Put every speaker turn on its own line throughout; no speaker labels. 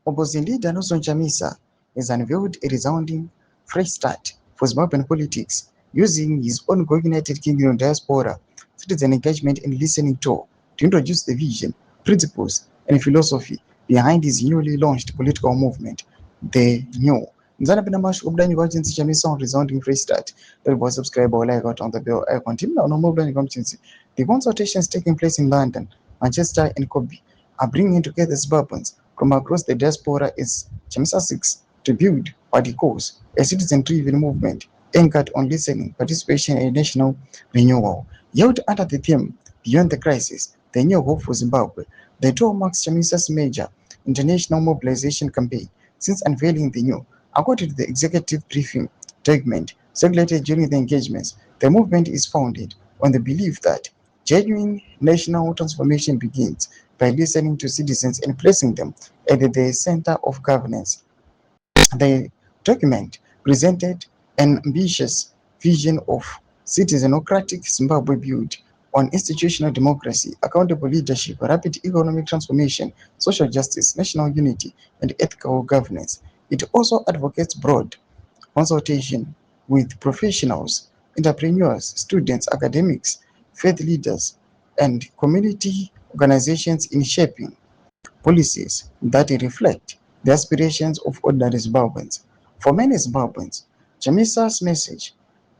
Opposing leader Nelsonchamisa has unveiled a resounding fresh start for Zimbabwean politics, using his ongoing United Kingdom diaspora citizen engagement and listening tour to introduce the vision, principles, and philosophy behind his newly launched political movement, the New. Nzana pena mashu kubudani kwa chinsi chamisa on resounding fresh start. Tell subscribe or like out on the bell icon. Team now no more budani kwa chinsi. The consultations taking place in London, Manchester, and Kobe are bringing together Zimbabweans from across the diaspora is Chamisa 6 to build what he calls a citizen-driven movement anchored on listening, participation, and national renewal. Yet under the theme Beyond the Crisis, the New Hope for Zimbabwe, the tour marks Chamisa's major international mobilization campaign since unveiling the new. According to the executive briefing document circulated during the engagements, the movement is founded on the belief that genuine national transformation begins by listening to citizens and placing them at the center of governance. The document presented an ambitious vision of citizenocratic Zimbabwe built on institutional democracy, accountable leadership, rapid economic transformation, social justice, national unity, and ethical governance. It also advocates broad consultation with professionals, entrepreneurs, students, academics, faith leaders, and community organizations in shaping policies that reflect the aspirations of ordinary Zimbabweans. For many Zimbabweans, Chamisa's message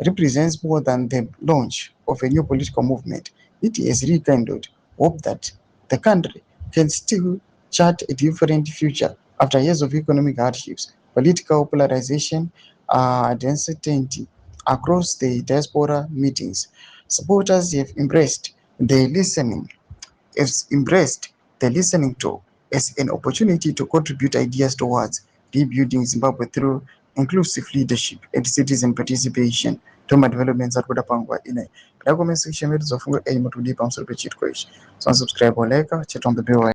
represents more than the launch of a new political movement. It has rekindled hope that the country can still chart a different future after years of economic hardships, political polarization, and uncertainty across the diaspora meetings. Supporters have embraced the listening tour as an opportunity to contribute ideas towards rebuilding Zimbabwe through inclusive leadership and citizen participation. Toma developments are kudapangwa ine. Kada comment section yetu zofunga aim to deep pamusoro pechitwa ichi. So subscribe or like, chat on the bell